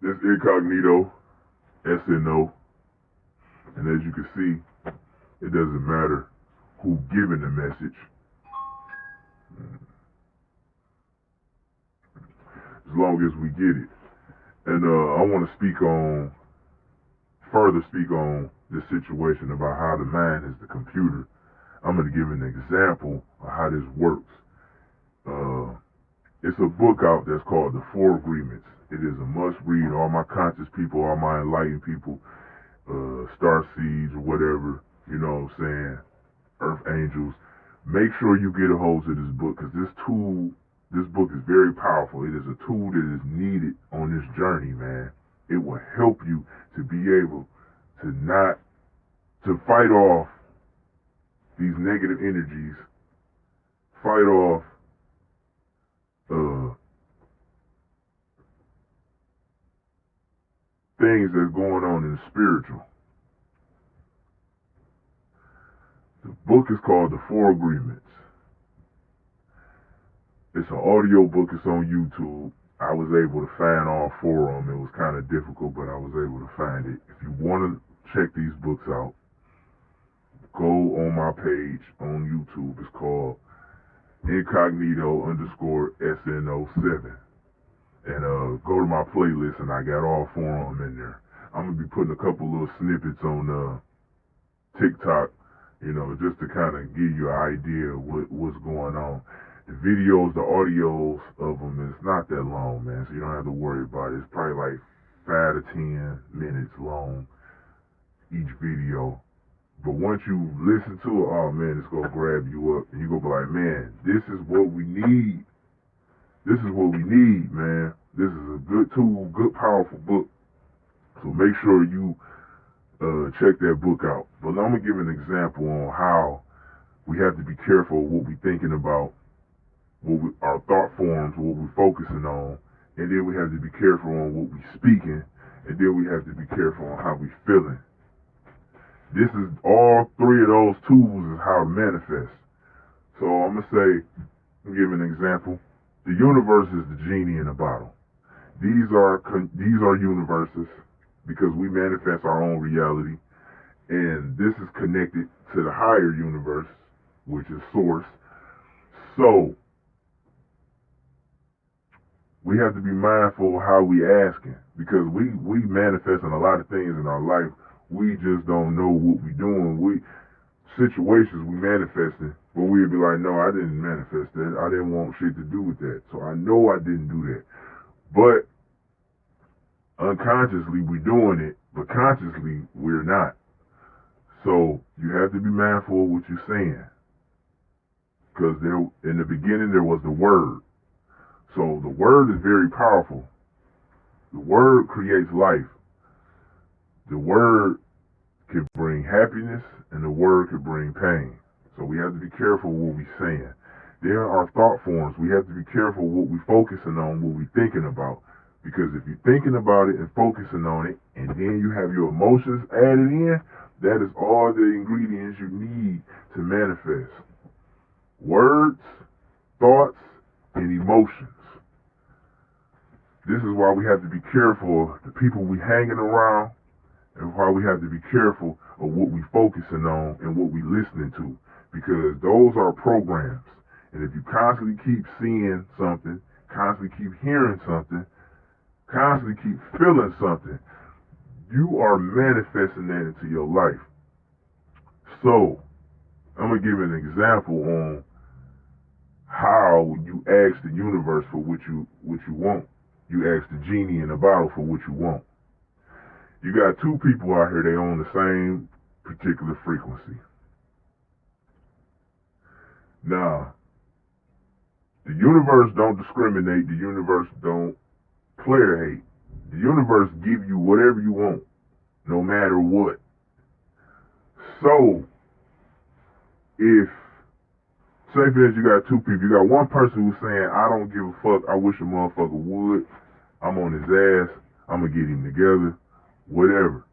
This incognito, SNO, and as you can see, it doesn't matter who giving the message, as long as we get it. And I want to further speak on this situation about how the mind is the computer. I'm going to give an example of how this works. Uh, it's a book out that's called The Four Agreements. It is a must read. All my conscious people, all my enlightened people, star seeds or whatever, you know what I'm saying, earth angels, make sure you get a hold of this book because this book is very powerful. It is a tool that is needed on this journey, man. It will help you to be able to not, to fight off these negative energies, fight off uh, things that's going on in the spiritual. The book is called The Four Agreements. It's an audio book. It's on YouTube. I was able to find all four of them. It was kind of difficult, but I was able to find it. If you want to check these books out, go on my page on YouTube. It's called incognito underscore SNO7. And go to my playlist, and I got all four of them in there. I'm going to be putting a couple little snippets on Tik-Tok, you know, just to kind of give you an idea of what's going on. The videos, the audios of them is not that long, man, so you don't have to worry about it. It's probably like 5 to 10 minutes long, each video. But once you listen to it, oh man, it's gonna grab you up, and you're gonna be like, man, this is what we need. This is what we need, man. This is a good tool, good powerful book. So make sure you check that book out. But I'm gonna give an example on how we have to be careful of what we're thinking about, our thought forms, what we're focusing on, and then we have to be careful on what we're speaking, and then we have to be careful on how we're feeling. This is all three of those tools is how to manifest. So I'm gonna say, give an example. The universe is the genie in a bottle. These are universes because we manifest our own reality, and this is connected to the higher universe, which is source. So we have to be mindful of how we asking because we manifesting a lot of things in our life. We just don't know what we doing. Situations we manifesting, but we'd be like, no, I didn't manifest that. I didn't want shit to do with that. So I know I didn't do that. But unconsciously we're doing it, but consciously we're not. So you have to be mindful of what you're saying. Because in the beginning there was the word. So the word is very powerful. The word creates life. The word can bring happiness and the word can bring pain. So we have to be careful what we're saying. There are thought forms. We have to be careful what we're focusing on, what we're thinking about. Because if you're thinking about it and focusing on it, and then you have your emotions added in, that is all the ingredients you need to manifest. Words, thoughts, and emotions. This is why we have to be careful of the people we hanging around, and why we have to be careful of what we focusing on and what we listening to, because those are programs. And if you constantly keep seeing something, constantly keep hearing something, constantly keep feeling something, you are manifesting that into your life. So I'm gonna give an example on how you ask the universe for what you want. You ask the genie in the bottle for what you want. You got two people out here, they own the same particular frequency. Now, the universe don't discriminate, the universe don't player hate. The universe give you whatever you want, no matter what. So, if, say for instance, you got two people, you got one person who's saying, I don't give a fuck, I wish a motherfucker would, I'm on his ass, I'm gonna get him together, whatever.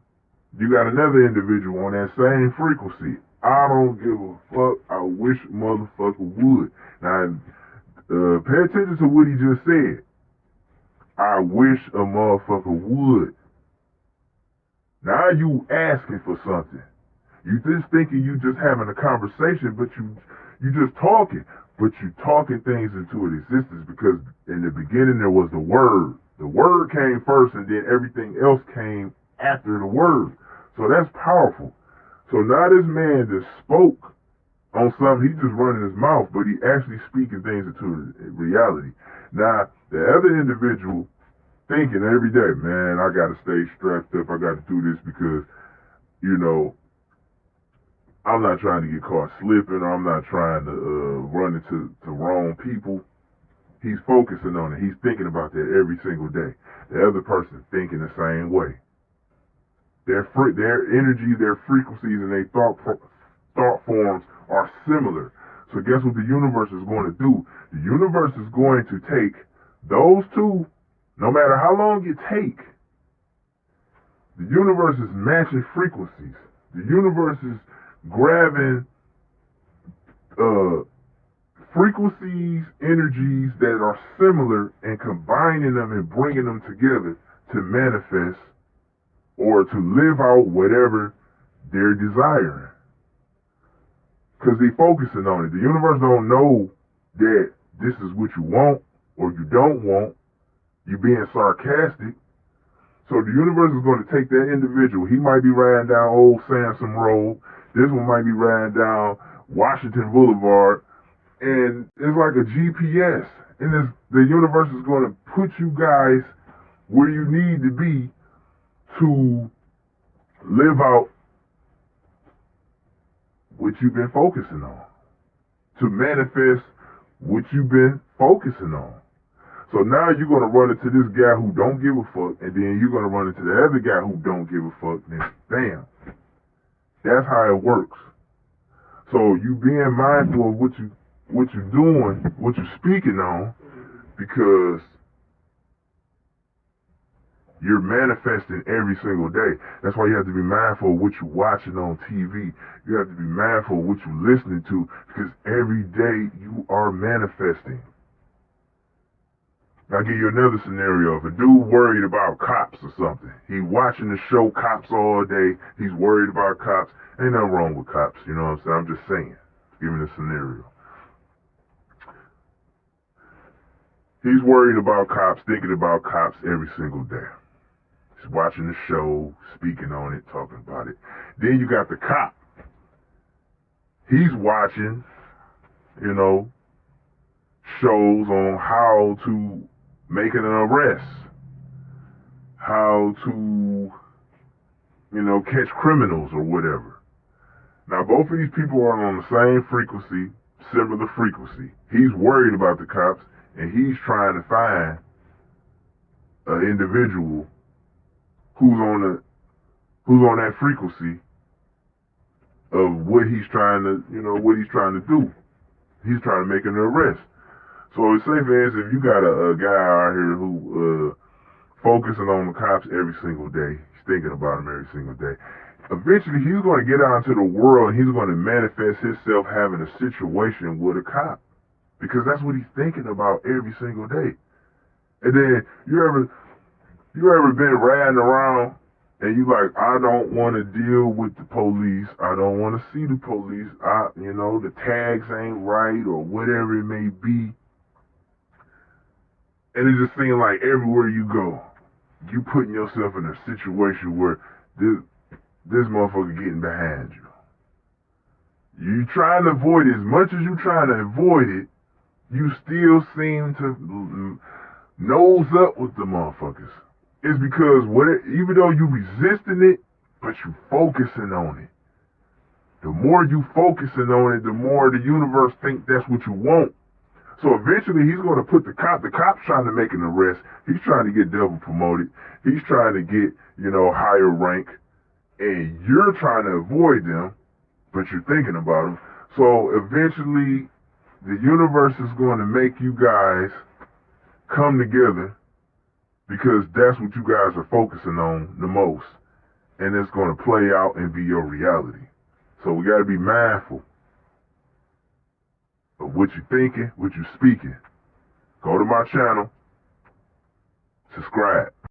You got another individual on that same frequency. I don't give a fuck. I wish motherfucker would. Now, pay attention to what he just said. I wish a motherfucker would. Now you asking for something. You just thinking you just having a conversation, but you just talking. But you talking things into existence because in the beginning there was the word. The word came first and then everything else came after the word. So that's powerful. So now this man just spoke on something, he just running his mouth, but he actually speaking things into reality. Now, the other individual thinking every day, man, I got to stay strapped up. I got to do this because, you know, I'm not trying to get caught slipping or I'm not trying to run into wrong people. He's focusing on it. He's thinking about that every single day. The other person thinking the same way. Their energy, their frequencies, and their thought forms are similar. So guess what the universe is going to do? The universe is going to take those two, no matter how long it take. The universe is matching frequencies. The universe is grabbing frequencies, energies that are similar and combining them and bringing them together to manifest or to live out whatever they're desiring. Because they focusing on it. The universe don't know that this is what you want or you don't want. You being sarcastic. So the universe is going to take that individual. He might be riding down Old Sansom Road. This one might be riding down Washington Boulevard. And it's like a GPS. And the universe is going to put you guys where you need to be to live out what you've been focusing on, to manifest what you've been focusing on. So now you're going to run into this guy who don't give a fuck, and then you're going to run into the other guy who don't give a fuck, and bam. That's how it works. So you being mindful of what you're doing, what you're speaking on, because you're manifesting every single day. That's why you have to be mindful of what you're watching on TV. You have to be mindful of what you're listening to, because every day you are manifesting. I'll give you another scenario. If a dude worried about cops or something, he watching the show Cops all day, he's worried about cops. Ain't nothing wrong with cops, you know what I'm saying? I'm just saying, giving a scenario. He's worried about cops, thinking about cops every single day. He's watching the show, speaking on it, talking about it. Then you got the cop. He's watching, you know, shows on how to make an arrest, how to, you know, catch criminals or whatever. Now, both of these people are on the same frequency, similar frequency. He's worried about the cops, and he's trying to find an individual who's on that frequency of what he's trying to, you know, what he's trying to do. He's trying to make an arrest. So it's safe as if you got a guy out here who focusing on the cops every single day. He's thinking about them every single day. Eventually, he's going to get out into the world and he's going to manifest himself having a situation with a cop, because that's what he's thinking about every single day. And then you ever been riding around and you like, I don't want to deal with the police. I don't want to see the police. You know, the tags ain't right or whatever it may be. And it just seems like everywhere you go, you putting yourself in a situation where this motherfucker getting behind you. You trying to avoid it. As much as you trying to avoid it, you still seem to nose up with the motherfuckers. It's because even though you resisting it, but you focusing on it. The more you focusing on it, the more the universe think that's what you want. So eventually he's going to put the cop's trying to make an arrest. He's trying to get double promoted. He's trying to get, you know, higher rank. And you're trying to avoid them, but you're thinking about them. So eventually the universe is going to make you guys come together, because that's what you guys are focusing on the most. And it's going to play out and be your reality. So we got to be mindful of what you're thinking, what you're speaking. Go to my channel, Subscribe.